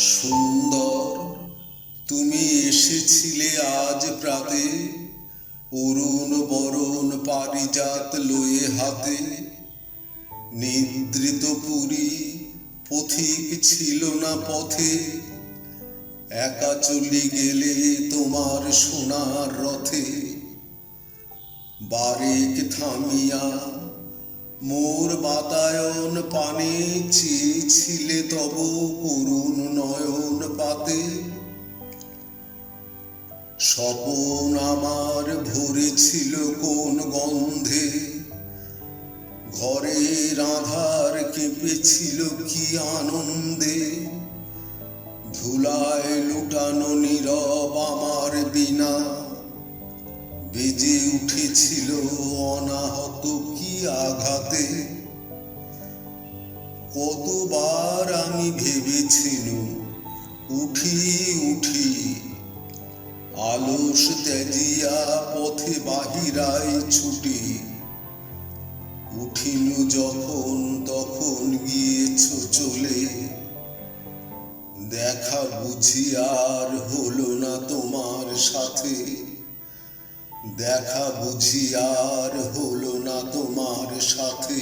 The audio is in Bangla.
সুন্দর তুমি এসেছিলে আজ প্রাতে, অরুণ বরণ পারিজাত লয়ে হাতে। নিদ্রিত পুরী পথিক ছিল না পথে, একা চলে গেলে তোমার সোনার রথে। বারেক থামিয়া মোর বাতায়ন পানে, চেয়েছিলে তব করুণ নয়ন পাতে। স্বপন আমার ভরেছিল কোন গন্ধে, ঘরের আঁধার কেঁপেছিল কি আনন্দে। ধুলায় লুটানো নীরব আমার বীণা, বেজে উঠেছিল অনাহত কি আঘাতে। কতবার আমি ভেবেছিলুম উঠি উঠি, আলস ত্যাজিয়া পথে বাহিরাই ছুটি। উঠিনু যখন তখন গিয়েছ চলে, দেখা বুঝি আর হলো না তোমার সাথে। দেখা বুঝি আর হলো না তোমার সাথে।